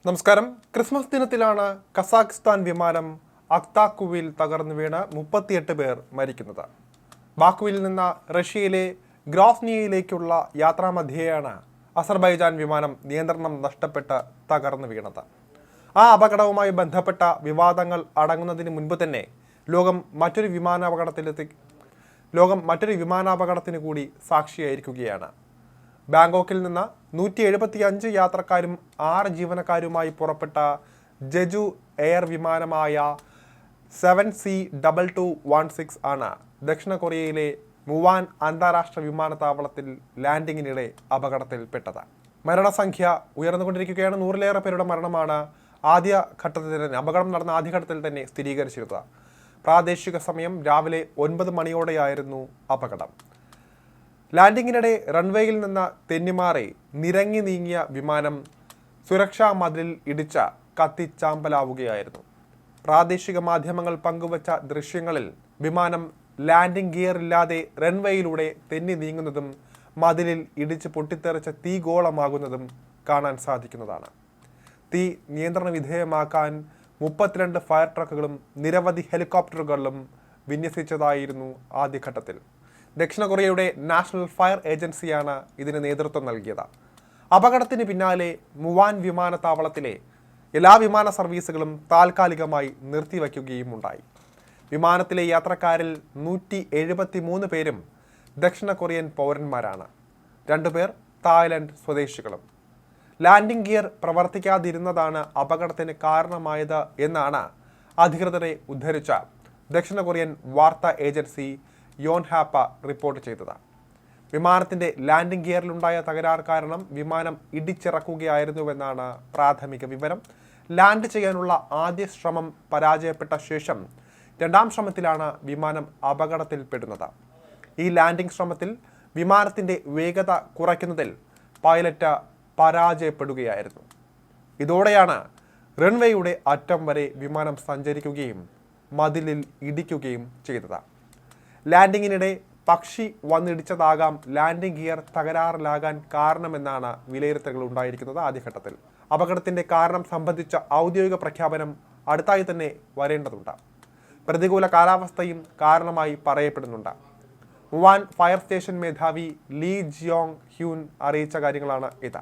നമസ്കാരം. ക്രിസ്മസ് ദിനത്തിലാണ് കസാഖ്സ്ഥാൻ വിമാനം അക്താക്കുവിൽ തകർന്നു വീണ് 38 പേർ മരിക്കുന്നത്. ബാക്കുവിൽ നിന്ന് റഷ്യയിലെ ഗ്രോസ്നിയയിലേക്കുള്ള യാത്രാമധ്യേയാണ് അസർബൈജാൻ വിമാനം നിയന്ത്രണം നഷ്ടപ്പെട്ട് തകർന്നു വീണത്. ആ അപകടവുമായി ബന്ധപ്പെട്ട വിവാദങ്ങൾ അടങ്ങുന്നതിന് മുൻപ് തന്നെ ലോകം മറ്റൊരു വിമാനാപകടത്തിന് കൂടി സാക്ഷിയായിരിക്കുകയാണ്. ബാങ്കോക്കിൽ നിന്ന് 175 യാത്രക്കാരും 6 ജീവനക്കാരുമായി പുറപ്പെട്ട ജെജു എയർ വിമാനമായ 7C2216 ആണ് ദക്ഷിണ കൊറിയയിലെ മുവാൻ അന്താരാഷ്ട്ര വിമാനത്താവളത്തിൽ ലാൻഡിങ്ങിനിടെ അപകടത്തിൽപ്പെട്ടത്. മരണസംഖ്യ ഉയർന്നുകൊണ്ടിരിക്കുകയാണ്. 100-ലേറെ പേരുടെ മരണമാണ് അപകടം നടന്ന ആദ്യഘട്ടത്തിൽ തന്നെ സ്ഥിരീകരിച്ചിരുന്നത്. പ്രാദേശിക സമയം രാവിലെ 9 മണിയോടെയായിരുന്നു അപകടം. ലാൻഡിങ്ങിനിടെ റൺവേയിൽ നിന്ന് തെന്നിമാറി നിരങ്ങി നീങ്ങിയ വിമാനം സുരക്ഷാ മതിലിൽ ഇടിച്ച കത്തിച്ചാമ്പലാവുകയായിരുന്നു. പ്രാദേശിക മാധ്യമങ്ങൾ പങ്കുവച്ച ദൃശ്യങ്ങളിൽ വിമാനം ലാൻഡിംഗ് ഗിയർ ഇല്ലാതെ റൺവേയിലൂടെ തെന്നി നീങ്ങുന്നതും മതിലിൽ ഇടിച്ച് പൊട്ടിത്തെറിച്ച തീഗോളമാകുന്നതും കാണാൻ സാധിക്കുന്നതാണ്. തീ നിയന്ത്രണ വിധേയമാക്കാൻ 32 ഫയർ ട്രക്കുകളും നിരവധി ഹെലികോപ്റ്ററുകളും വിന്യസിച്ചതായിരുന്നു ആദ്യഘട്ടത്തിൽ. ദക്ഷിണ കൊറിയയുടെ നാഷണൽ ഫയർ ഏജൻസിയാണ് ഇതിന് നേതൃത്വം നൽകിയത്. അപകടത്തിന് പിന്നാലെ മുവാൻ വിമാനത്താവളത്തിലെ എല്ലാ വിമാന സർവീസുകളും താൽക്കാലികമായി നിർത്തിവയ്ക്കുകയും ഉണ്ടായി. വിമാനത്തിലെ യാത്രക്കാരിൽ 173 പേരും ദക്ഷിണ കൊറിയൻ പൗരന്മാരാണ്. 2 പേർ തായ്ലൻഡ് സ്വദേശികളും. ലാൻഡിംഗ് ഗിയർ പ്രവർത്തിക്കാതിരുന്നതാണ് അപകടത്തിന് കാരണമായത് എന്നാണ് അധികൃതരെ ഉദ്ധരിച്ച ദക്ഷിണ കൊറിയൻ വാർത്താ ഏജൻസി യോൻഹാപ്പ റിപ്പോർട്ട് ചെയ്തത്. വിമാനത്തിന്റെ ലാൻഡിംഗ് ഗിയറിലുണ്ടായ തകരാർ കാരണം വിമാനം ഇടിച്ചിറക്കുകയായിരുന്നുവെന്നാണ് പ്രാഥമിക വിവരം. ലാൻഡ് ചെയ്യാനുള്ള ആദ്യ ശ്രമം പരാജയപ്പെട്ട ശേഷം 2ാം ശ്രമത്തിലാണ് വിമാനം അപകടത്തിൽപ്പെടുന്നത്. ഈ ലാൻഡിംഗ് ശ്രമത്തിൽ വിമാനത്തിന്റെ വേഗത കുറയ്ക്കുന്നതിൽ പൈലറ്റ് പരാജയപ്പെടുകയായിരുന്നു. ഇതോടെയാണ് റൺവേയുടെ അറ്റം വരെ വിമാനം സഞ്ചരിക്കുകയും മതിലിൽ ഇടിക്കുകയും ചെയ്തത്. ലാൻഡിങ്ങിനിടെ പക്ഷി വന്നിടിച്ചതാകാം ലാൻഡിംഗ് ഗിയർ തകരാറിലാകാൻ കാരണമെന്നാണ് വിലയിരുത്തലുകൾ ഉണ്ടായിരിക്കുന്നത്. ആദ്യഘട്ടത്തിൽ അപകടത്തിന്റെ കാരണം സംബന്ധിച്ച ഔദ്യോഗിക പ്രഖ്യാപനം അടുത്തായി തന്നെ വരേണ്ടതുണ്ട്. പ്രതികൂല കാലാവസ്ഥയും കാരണമായി പറയപ്പെടുന്നുണ്ട്. മുവാൻ ഫയർ സ്റ്റേഷൻ മേധാവി ലീ ജിയോങ് ഹ്യൂൻ അറിയിച്ച കാര്യങ്ങളാണ് ഇത്.